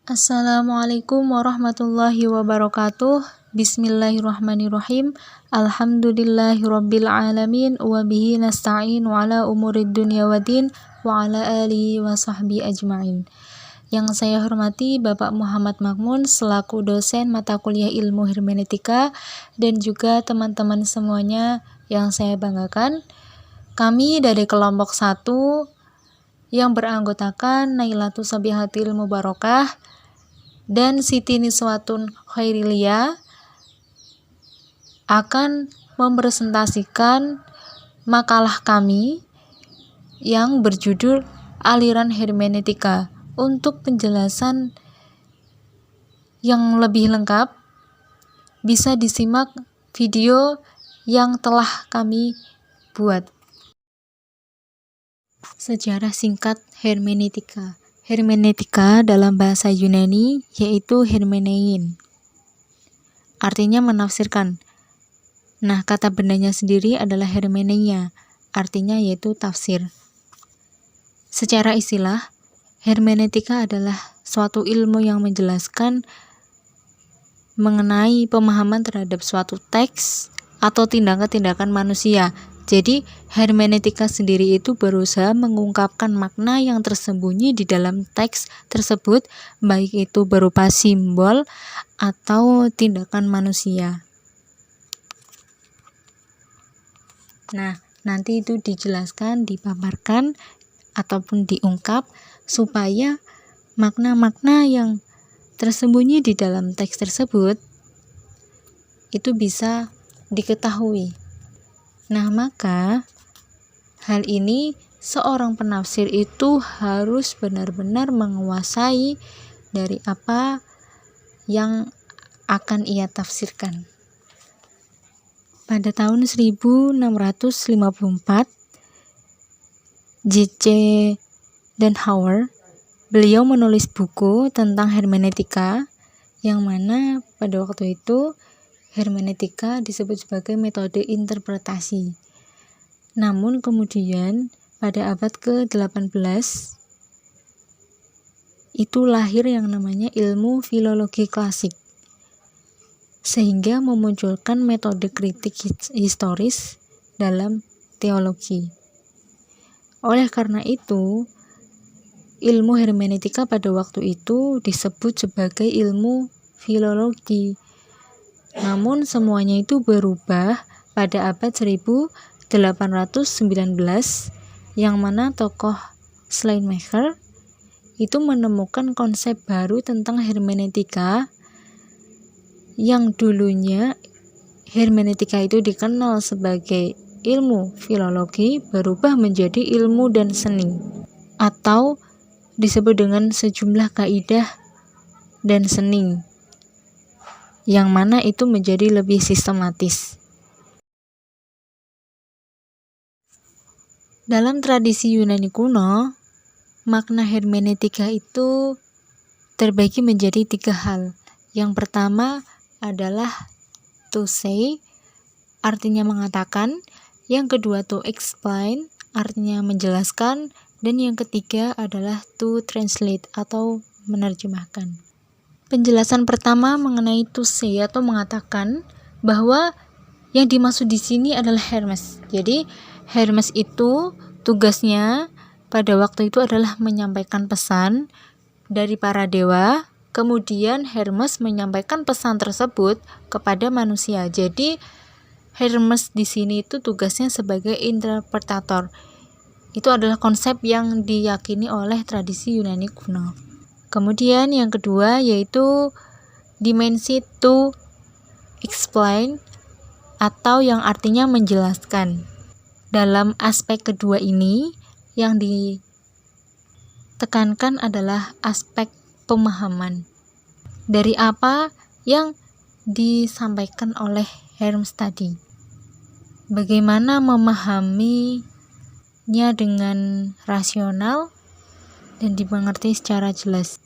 Assalamualaikum warahmatullahi wabarakatuh. Bismillahirrahmanirrahim. Alhamdulillahirabbil alamin wa bihi nasta'in wa ala umurid dunya waddin wa ala alihi wa sahbihi ajmain. Yang saya hormati Bapak Muhammad Makmun selaku dosen mata kuliah Ilmu Hermeneutika dan juga teman-teman semuanya yang saya banggakan. Kami dari kelompok 1 yang beranggotakan Nailatus Sabihatil Mubarakah dan Siti Niswatun Khairiliyah akan mempresentasikan makalah kami yang berjudul Aliran Hermeneutika. Untuk penjelasan yang lebih lengkap bisa disimak video yang telah kami buat. Sejarah singkat hermeneutika. Hermeneutika dalam bahasa Yunani yaitu hermenein. Artinya menafsirkan. Nah, kata bendanya sendiri adalah hermeneia, artinya yaitu tafsir. Secara istilah, hermeneutika adalah suatu ilmu yang menjelaskan mengenai pemahaman terhadap suatu teks atau tindakan-tindakan manusia. Jadi, hermeneutika sendiri itu berusaha mengungkapkan makna yang tersembunyi di dalam teks tersebut, baik itu berupa simbol atau tindakan manusia. Nah, nanti itu dijelaskan, dipaparkan, ataupun diungkap supaya makna-makna yang tersembunyi di dalam teks tersebut itu bisa diketahui. Nah, maka hal ini seorang penafsir itu harus benar-benar menguasai dari apa yang akan ia tafsirkan. Pada tahun 1654, J.C. Denhauer beliau menulis buku tentang hermeneutika yang mana pada waktu itu hermeneutika disebut sebagai metode interpretasi. Namun kemudian pada abad ke-18 itu lahir yang namanya ilmu filologi klasik, sehingga memunculkan metode kritik historis dalam teologi. Oleh karena itu, ilmu hermeneutika pada waktu itu disebut sebagai ilmu filologi. Namun semuanya itu berubah pada abad 1819 yang mana tokoh Schleiermacher itu menemukan konsep baru tentang hermeneutika yang dulunya hermeneutika itu dikenal sebagai ilmu filologi berubah menjadi ilmu dan seni atau disebut dengan sejumlah kaidah dan seni yang mana itu menjadi lebih sistematis. Dalam tradisi Yunani kuno, makna hermeneutika itu terbagi menjadi 3 hal. Yang pertama adalah to say, artinya mengatakan. Yang kedua to explain, artinya menjelaskan. Dan yang ketiga adalah to translate atau menerjemahkan. Penjelasan pertama mengenai to say atau mengatakan bahwa yang dimaksud di sini adalah Hermes. Jadi Hermes itu tugasnya pada waktu itu adalah menyampaikan pesan dari para dewa, kemudian Hermes menyampaikan pesan tersebut kepada manusia. Jadi Hermes di sini itu tugasnya sebagai interpretator. Itu adalah konsep yang diyakini oleh tradisi Yunani kuno. Kemudian yang kedua yaitu dimensi to explain atau yang artinya menjelaskan. Dalam aspek kedua ini yang ditekankan adalah aspek pemahaman dari apa yang disampaikan oleh Hermes tadi. Bagaimana memahaminya dengan rasional dan dimengerti secara jelas.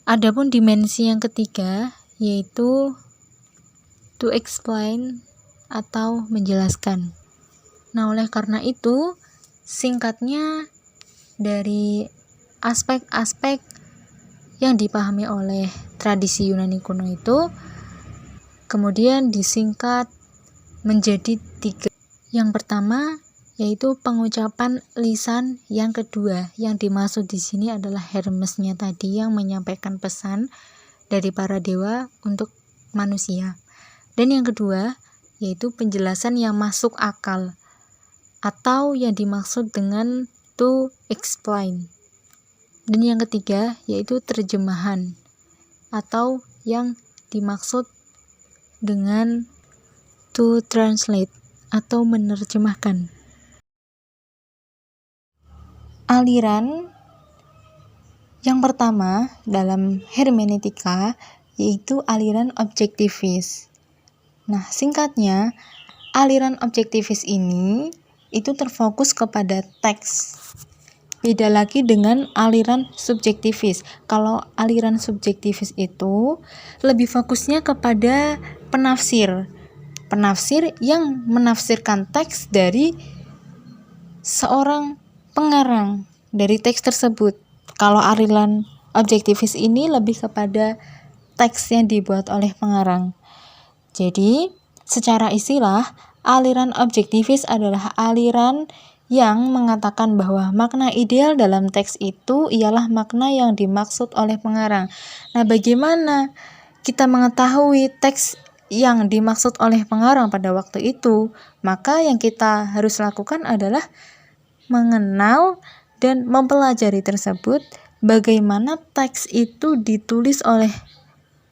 Adapun dimensi yang ketiga yaitu to explain atau menjelaskan. Nah, oleh karena itu singkatnya dari aspek-aspek yang dipahami oleh tradisi Yunani kuno itu kemudian disingkat menjadi 3. Yang pertama yaitu pengucapan lisan, yang kedua yang dimaksud di sini adalah Hermesnya tadi yang menyampaikan pesan dari para dewa untuk manusia. Dan yang kedua yaitu penjelasan yang masuk akal atau yang dimaksud dengan to explain. Dan yang ketiga yaitu terjemahan atau yang dimaksud dengan to translate atau menerjemahkan. Aliran yang pertama dalam hermeneutika yaitu aliran objektivis. Nah, singkatnya, aliran objektivis ini itu terfokus kepada teks. Beda lagi dengan aliran subjektivis. Kalau aliran subjektivis itu lebih fokusnya kepada penafsir. Penafsir yang menafsirkan teks dari seorang pengarang dari teks tersebut. Kalau aliran objektivis ini lebih kepada teks yang dibuat oleh pengarang. Jadi, secara istilah, aliran objektivis adalah aliran yang mengatakan bahwa makna ideal dalam teks itu ialah makna yang dimaksud oleh pengarang. Nah, bagaimana kita mengetahui teks yang dimaksud oleh pengarang pada waktu itu? Maka yang kita harus lakukan adalah mengenal dan mempelajari tersebut, bagaimana teks itu ditulis oleh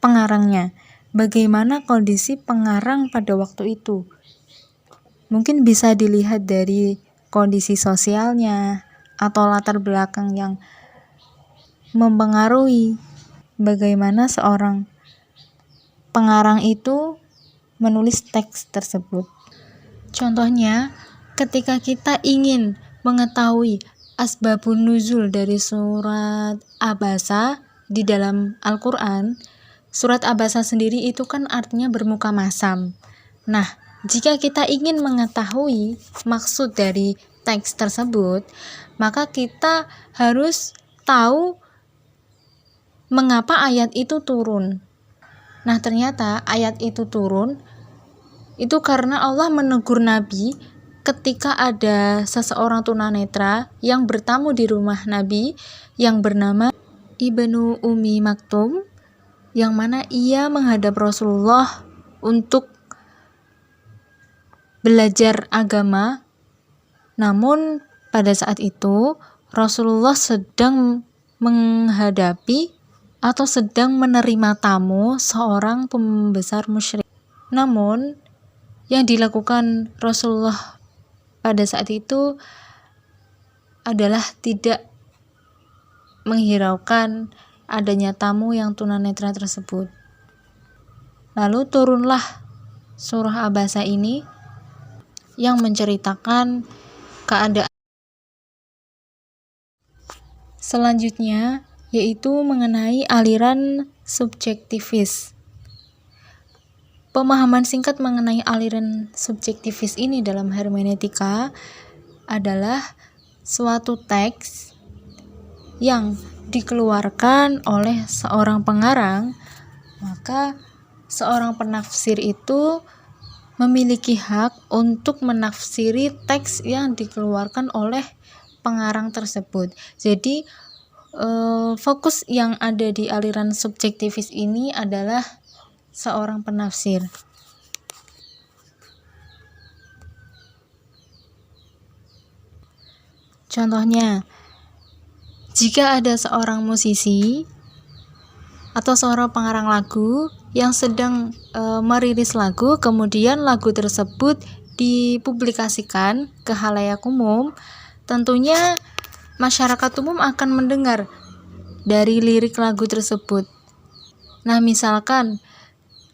pengarangnya, bagaimana kondisi pengarang pada waktu itu. Mungkin bisa dilihat dari kondisi sosialnya atau latar belakang yang mempengaruhi bagaimana seorang pengarang itu menulis teks tersebut. Contohnya, ketika kita ingin mengetahui asbabun nuzul dari surat Abasa di dalam Al-Quran, surat Abasa sendiri itu kan artinya bermuka masam. Nah, jika kita ingin mengetahui maksud dari teks tersebut, maka kita harus tahu mengapa ayat itu turun. Nah, ternyata ayat itu turun itu karena Allah menegur Nabi ketika ada seseorang tunanetra yang bertamu di rumah Nabi yang bernama Ibnu Ummi Maktum, yang mana ia menghadap Rasulullah untuk belajar agama. Namun pada saat itu Rasulullah sedang menghadapi atau sedang menerima tamu seorang pembesar musyrik. Namun yang dilakukan Rasulullah pada saat itu adalah tidak menghiraukan adanya tamu yang tunanetra tersebut. Lalu turunlah surah Abasa ini yang menceritakan keadaan selanjutnya, yaitu mengenai aliran subjektivis. Pemahaman singkat mengenai aliran subjektivis ini dalam hermeneutika adalah suatu teks yang dikeluarkan oleh seorang pengarang, maka seorang penafsir itu memiliki hak untuk menafsiri teks yang dikeluarkan oleh pengarang tersebut. Jadi fokus yang ada di aliran subjektivis ini adalah seorang penafsir. Contohnya, jika ada seorang musisi atau seorang pengarang lagu yang sedang merilis lagu, kemudian lagu tersebut dipublikasikan ke khalayak umum, tentunya masyarakat umum akan mendengar dari lirik lagu tersebut. Nah, misalkan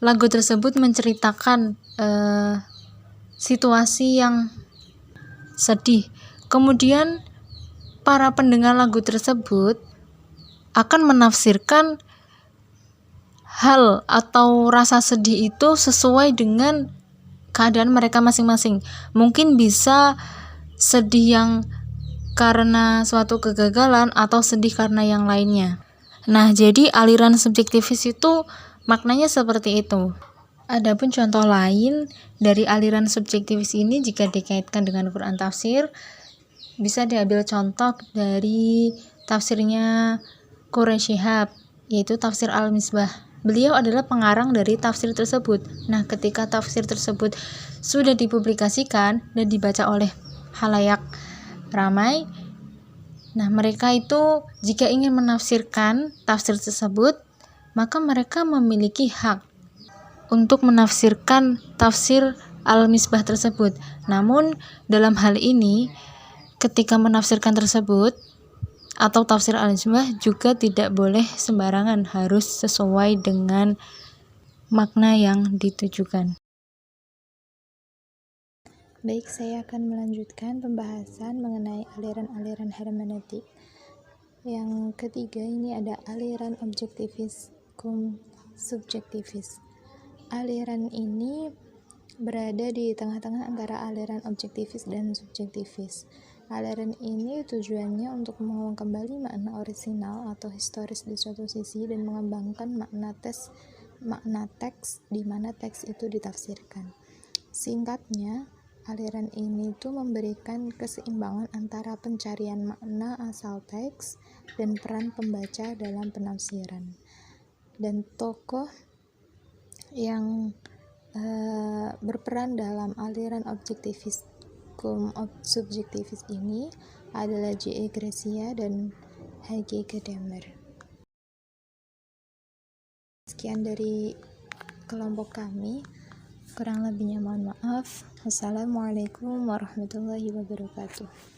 lagu tersebut menceritakan situasi yang sedih, kemudian para pendengar lagu tersebut akan menafsirkan hal atau rasa sedih itu sesuai dengan keadaan mereka masing-masing. Mungkin bisa sedih yang karena suatu kegagalan atau sedih karena yang lainnya. Nah, jadi aliran subjektivis itu maknanya seperti itu. Adapun contoh lain dari aliran subjektivis ini jika dikaitkan dengan Quran tafsir, bisa diambil contoh dari tafsirnya Quraisy Shihab, yaitu tafsir Al-Misbah. Beliau adalah pengarang dari tafsir tersebut. Nah, ketika tafsir tersebut sudah dipublikasikan dan dibaca oleh halayak ramai, nah mereka itu jika ingin menafsirkan tafsir tersebut, maka mereka memiliki hak untuk menafsirkan tafsir Al-Misbah tersebut. Namun dalam hal ini ketika menafsirkan tersebut atau tafsir Al-Misbah juga tidak boleh sembarangan, harus sesuai dengan makna yang ditujukan. Baik, saya akan melanjutkan pembahasan mengenai aliran-aliran hermeneutik. Yang ketiga ini ada aliran objektivis cum subjektivis. Aliran ini berada di tengah-tengah antara aliran objektivis dan subjektivis. Aliran ini tujuannya untuk mengulang kembali makna orisinal atau historis di suatu sisi dan mengembangkan makna teks di mana teks itu ditafsirkan. Singkatnya, aliran ini tuh memberikan keseimbangan antara pencarian makna asal teks dan peran pembaca dalam penafsiran. Dan tokoh yang berperan dalam aliran objektivis cum subjektivis ini adalah J.E. Gracia dan H.G. Gadamer. Sekian dari kelompok kami, kurang lebihnya mohon maaf. Wassalamualaikum warahmatullahi wabarakatuh.